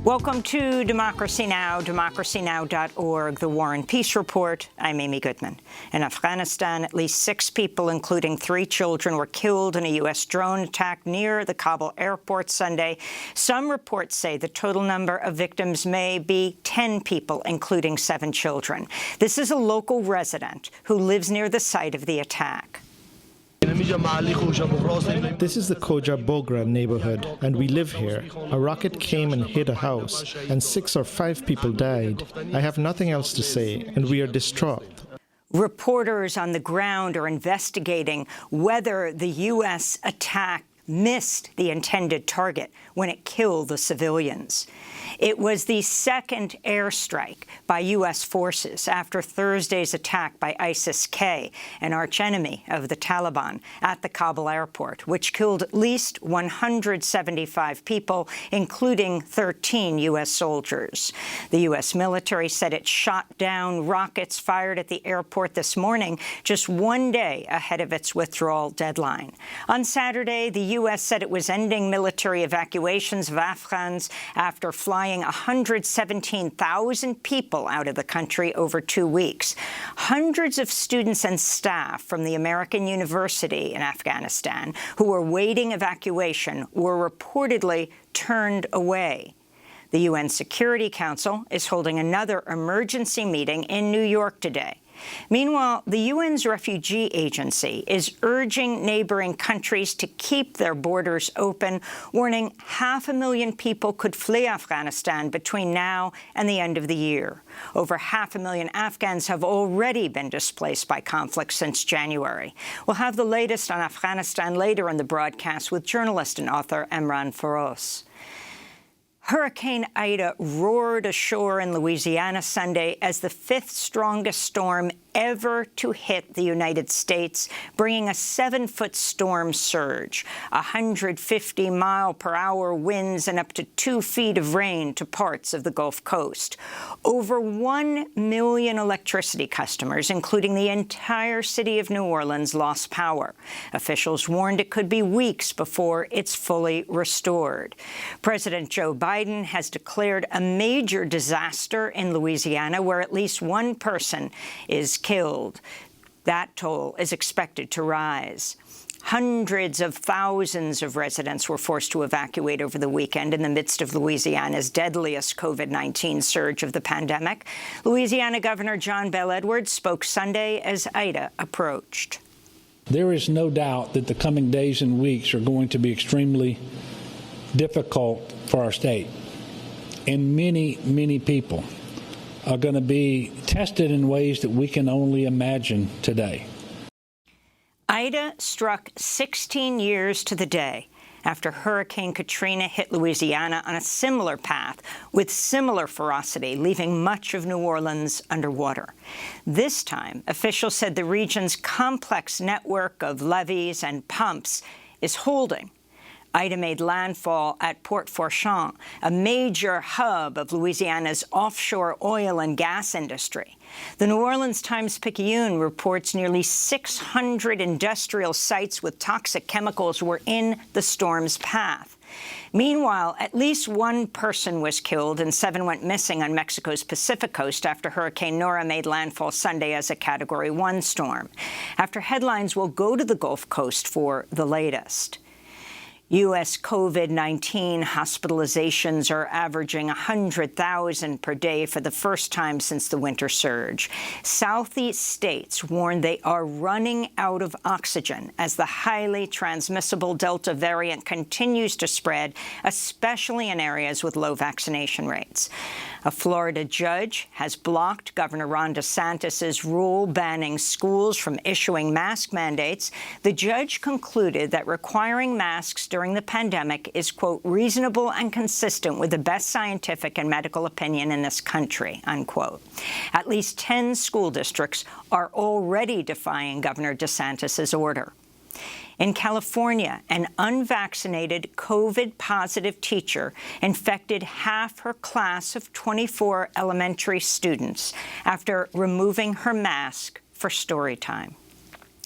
Welcome to Democracy Now!, democracynow.org, the War and Peace Report. I'm Amy Goodman. In Afghanistan, at least 6 people, including 3 children, were killed in a U.S. drone attack near the Kabul airport Sunday. Some reports say the total number of victims may be 10 people, including 7 children. This is a local resident who lives near the site of the attack. This is the Koja Bogra neighborhood, and we live here. A rocket came and hit a house, and 6 or 5 people died. I have nothing else to say, and we are distraught. Reporters on the ground are investigating whether the U.S. attack missed the intended target when it killed the civilians. It was the second airstrike by U.S. forces after Thursday's attack by ISIS-K, an archenemy of the Taliban, at the Kabul airport, which killed at least 175 people, including 13 U.S. soldiers. The U.S. military said it shot down rockets fired at the airport this morning, just one day ahead of its withdrawal deadline. On Saturday, the U.S. said it was ending military evacuations of Afghans after flying 117,000 people out of the country over 2 weeks. Hundreds of students and staff from the American university in Afghanistan who were waiting evacuation were reportedly turned away. The UN Security Council is holding another emergency meeting in New York today. Meanwhile, the UN's refugee agency is urging neighboring countries to keep their borders open, warning 500,000 people could flee Afghanistan between now and the end of the year. Over 500,000 Afghans have already been displaced by conflict since January. We'll have the latest on Afghanistan later in the broadcast with journalist and author Emran Feroz. Hurricane Ida roared ashore in Louisiana Sunday as the 5th strongest storm ever to hit the United States, bringing a 7-foot storm surge, 150-mile-per-hour winds, and up to 2 feet of rain to parts of the Gulf Coast. Over 1 million electricity customers, including the entire city of New Orleans, lost power. Officials warned it could be weeks before it's fully restored. President Joe Biden has declared a major disaster in Louisiana where at least 1 person is killed. That toll is expected to rise. Hundreds of thousands of residents were forced to evacuate over the weekend in the midst of Louisiana's deadliest COVID-19 surge of the pandemic. Louisiana Governor John Bel Edwards spoke Sunday as Ida approached. There is no doubt that the coming days and weeks are going to be extremely difficult for our state. And many, many people are going to be tested in ways that we can only imagine today. Ida struck 16 years to the day after Hurricane Katrina hit Louisiana on a similar path with similar ferocity, leaving much of New Orleans underwater. This time, officials said the region's complex network of levees and pumps is holding. Ida made landfall at Port Fourchon, a major hub of Louisiana's offshore oil and gas industry. The New Orleans Times-Picayune reports nearly 600 industrial sites with toxic chemicals were in the storm's path. Meanwhile, at least 1 person was killed and 7 went missing on Mexico's Pacific coast after Hurricane Nora made landfall Sunday as a Category 1 storm. After headlines, we'll go to the Gulf Coast for the latest. U.S. COVID-19 hospitalizations are averaging 100,000 per day for the first time since the winter surge. Southeast states warn they are running out of oxygen as the highly transmissible Delta variant continues to spread, especially in areas with low vaccination rates. A Florida judge has blocked Governor Ron DeSantis' rule banning schools from issuing mask mandates. The judge concluded that requiring masks during the pandemic is, quote, reasonable and consistent with the best scientific and medical opinion in this country, unquote. At least 10 school districts are already defying Governor DeSantis' order. In California, an unvaccinated COVID-positive teacher infected half her class of 24 elementary students after removing her mask for story time.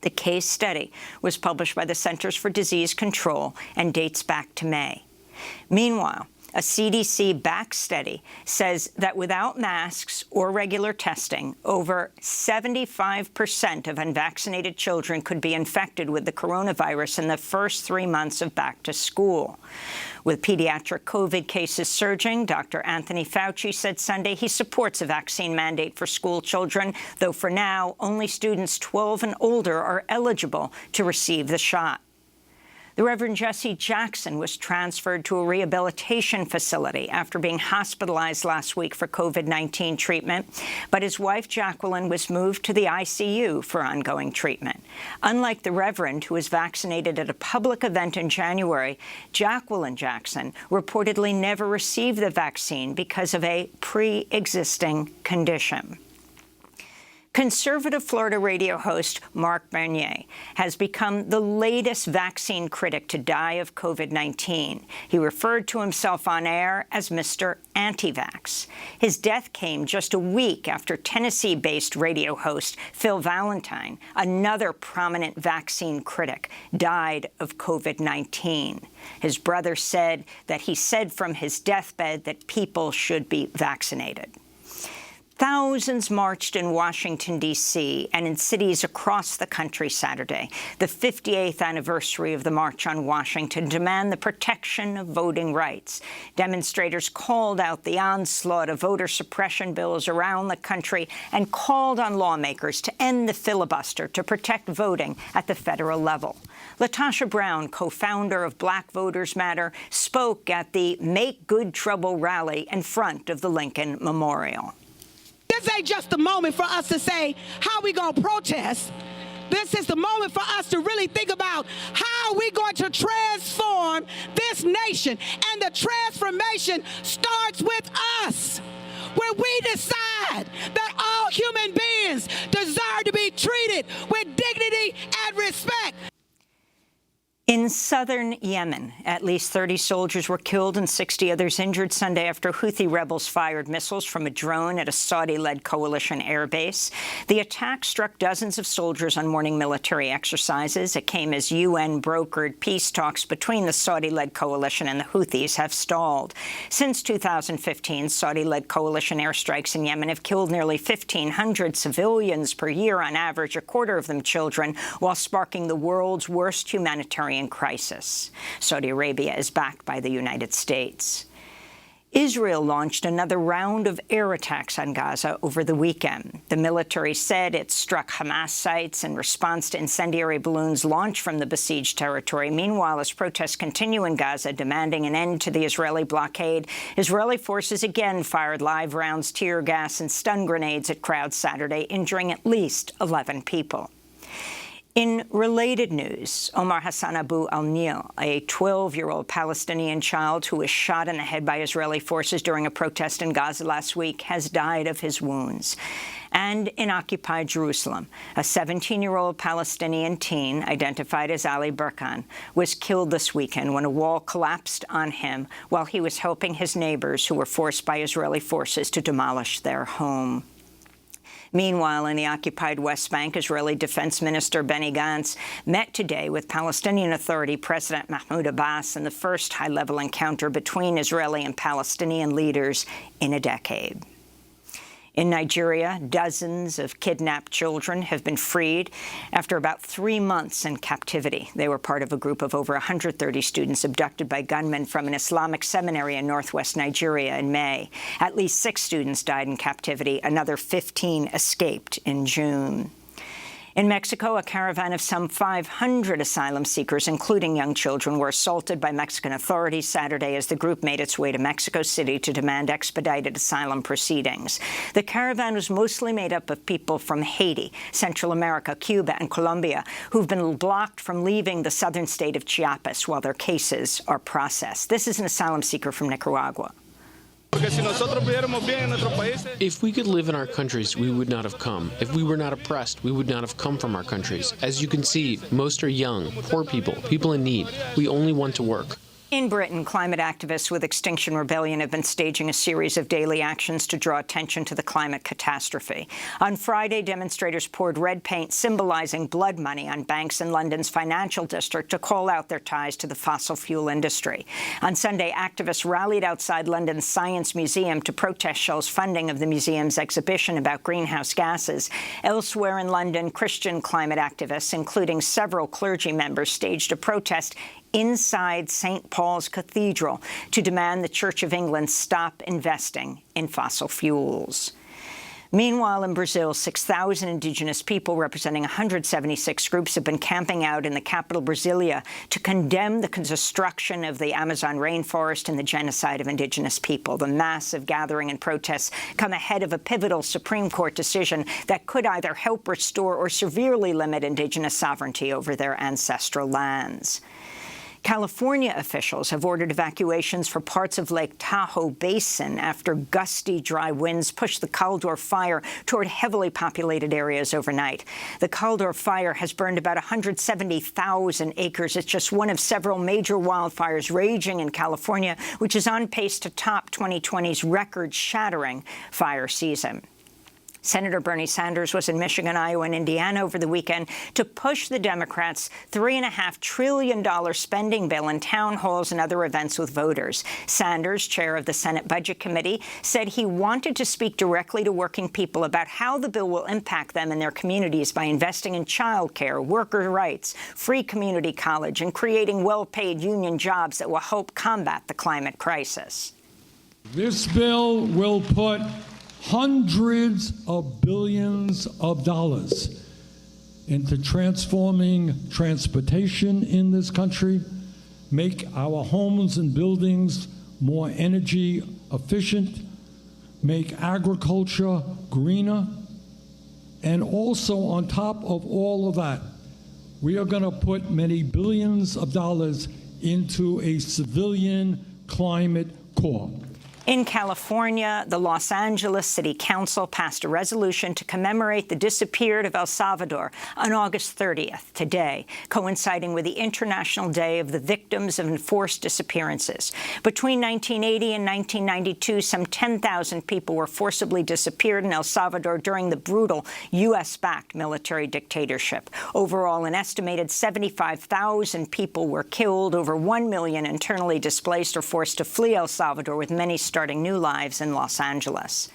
The case study was published by the Centers for Disease Control and dates back to May. Meanwhile, A CDC-backed study says that without masks or regular testing, over 75% of unvaccinated children could be infected with the coronavirus in the first 3 months of back to school. With pediatric COVID cases surging, Dr. Anthony Fauci said Sunday he supports a vaccine mandate for school children, though for now, only students 12 and older are eligible to receive the shot. The Reverend Jesse Jackson was transferred to a rehabilitation facility after being hospitalized last week for COVID-19 treatment, but his wife Jacqueline was moved to the ICU for ongoing treatment. Unlike the Reverend, who was vaccinated at a public event in January, Jacqueline Jackson reportedly never received the vaccine because of a pre-existing condition. Conservative Florida radio host Mark Bernier has become the latest vaccine critic to die of COVID-19. He referred to himself on air as Mr. Anti-Vax. His death came just a week after Tennessee-based radio host Phil Valentine, another prominent vaccine critic, died of COVID-19. His brother said that he said from his deathbed that people should be vaccinated. Thousands marched in Washington, D.C. and in cities across the country Saturday, the 58th anniversary of the March on Washington, to demand the protection of voting rights. Demonstrators called out the onslaught of voter suppression bills around the country and called on lawmakers to end the filibuster to protect voting at the federal level. Latasha Brown, co-founder of Black Voters Matter, spoke at the Make Good Trouble rally in front of the Lincoln Memorial. This ain't just a moment for us to say how we gonna protest. This is the moment for us to really think about how we going to transform this nation. And the transformation starts with us, where we decide that all human beings deserve to be treated with dignity and respect. In southern Yemen, at least 30 soldiers were killed and 60 others injured Sunday after Houthi rebels fired missiles from a drone at a Saudi-led coalition airbase. The attack struck dozens of soldiers on morning military exercises. It came as UN-brokered peace talks between the Saudi-led coalition and the Houthis have stalled. Since 2015, Saudi-led coalition airstrikes in Yemen have killed nearly 1,500 civilians per year on average, a quarter of them children, while sparking the world's worst humanitarian crisis. Saudi Arabia is backed by the United States. Israel launched another round of air attacks on Gaza over the weekend. The military said it struck Hamas sites in response to incendiary balloons launched from the besieged territory. Meanwhile, as protests continue in Gaza, demanding an end to the Israeli blockade, Israeli forces again fired live rounds, tear gas, and stun grenades at crowds Saturday, injuring at least 11 people. In related news, Omar Hassan Abu al-Nil, a 12-year-old Palestinian child who was shot in the head by Israeli forces during a protest in Gaza last week, has died of his wounds. And in occupied Jerusalem, a 17-year-old Palestinian teen, identified as Ali Burkan, was killed this weekend when a wall collapsed on him while he was helping his neighbors who were forced by Israeli forces to demolish their home. Meanwhile, in the occupied West Bank, Israeli Defense Minister Benny Gantz met today with Palestinian Authority President Mahmoud Abbas in the first high-level encounter between Israeli and Palestinian leaders in a decade. In Nigeria, dozens of kidnapped children have been freed after about 3 months in captivity. They were part of a group of over 130 students abducted by gunmen from an Islamic seminary in northwest Nigeria in May. At least 6 students died in captivity. Another 15 escaped in June. In Mexico, a caravan of some 500 asylum seekers, including young children, were assaulted by Mexican authorities Saturday as the group made its way to Mexico City to demand expedited asylum proceedings. The caravan was mostly made up of people from Haiti, Central America, Cuba, and Colombia, who've been blocked from leaving the southern state of Chiapas while their cases are processed. This is an asylum seeker from Nicaragua. If we could live in our countries, we would not have come. If we were not oppressed, we would not have come from our countries. As you can see, most are young, poor people, people in need. We only want to work. In Britain, climate activists with Extinction Rebellion have been staging a series of daily actions to draw attention to the climate catastrophe. On Friday, demonstrators poured red paint symbolizing blood money on banks in London's financial district to call out their ties to the fossil fuel industry. On Sunday, activists rallied outside London's Science Museum to protest Shell's funding of the museum's exhibition about greenhouse gases. Elsewhere in London, Christian climate activists, including several clergy members, staged a protest inside St. Paul's Cathedral to demand the Church of England stop investing in fossil fuels. Meanwhile, in Brazil, 6,000 indigenous people representing 176 groups have been camping out in the capital, Brasilia, to condemn the destruction of the Amazon rainforest and the genocide of indigenous people. The massive gathering and protests come ahead of a pivotal Supreme Court decision that could either help restore or severely limit indigenous sovereignty over their ancestral lands. California officials have ordered evacuations for parts of Lake Tahoe Basin after gusty, dry winds pushed the Caldor fire toward heavily populated areas overnight. The Caldor fire has burned about 170,000 acres. It's just one of several major wildfires raging in California, which is on pace to top 2020's record-shattering fire season. Senator Bernie Sanders was in Michigan, Iowa, and Indiana over the weekend to push the Democrats' $3.5 trillion spending bill in town halls and other events with voters. Sanders, chair of the Senate Budget Committee, said he wanted to speak directly to working people about how the bill will impact them and their communities by investing in child care, worker rights, free community college, and creating well-paid union jobs that will help combat the climate crisis. This bill will put hundreds of billions of dollars into transforming transportation in this country, make our homes and buildings more energy efficient, make agriculture greener, and also on top of all of that, we are going to put many billions of dollars into a civilian climate corps. In California, the Los Angeles City Council passed a resolution to commemorate the disappearance of El Salvador on August 30th, today, coinciding with the International Day of the Victims of Enforced Disappearances. Between 1980 and 1992, some 10,000 people were forcibly disappeared in El Salvador during the brutal U.S.-backed military dictatorship. Overall, an estimated 75,000 people were killed, over 1 million internally displaced or forced to flee El Salvador, with many starting new lives in Los Angeles.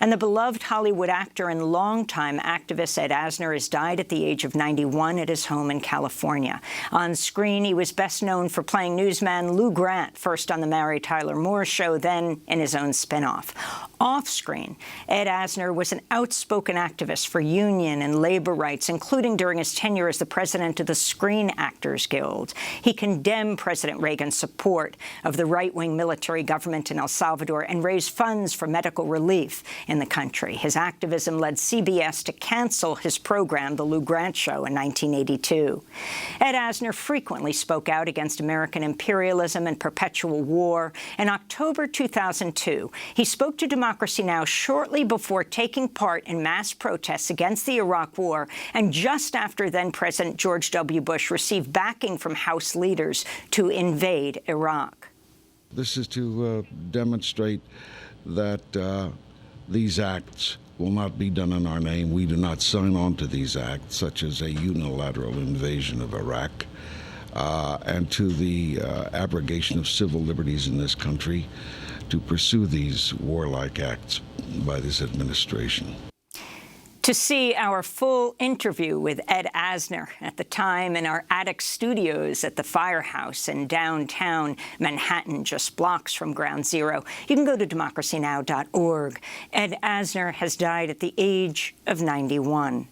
And the beloved Hollywood actor and longtime activist Ed Asner has died at the age of 91 at his home in California. On screen, he was best known for playing newsman Lou Grant, first on The Mary Tyler Moore Show, then in his own spin-off. Off-screen, Ed Asner was an outspoken activist for union and labor rights, including during his tenure as the president of the Screen Actors Guild. He condemned President Reagan's support of the right-wing military government in El Salvador and raised funds for medical relief in the country. His activism led CBS to cancel his program, The Lou Grant Show, in 1982. Ed Asner frequently spoke out against American imperialism and perpetual war. In October 2002, he spoke to Democracy Now! Shortly before taking part in mass protests against the Iraq War, and just after then-President George W. Bush received backing from House leaders to invade Iraq. This is to demonstrate that these acts will not be done in our name. We do not sign on to these acts, such as a unilateral invasion of Iraq, and to the abrogation of civil liberties in this country, to pursue these warlike acts by this administration. To see our full interview with Ed Asner at the time in our attic studios at the Firehouse in downtown Manhattan, just blocks from Ground Zero, you can go to democracynow.org. Ed Asner has died at the age of 91.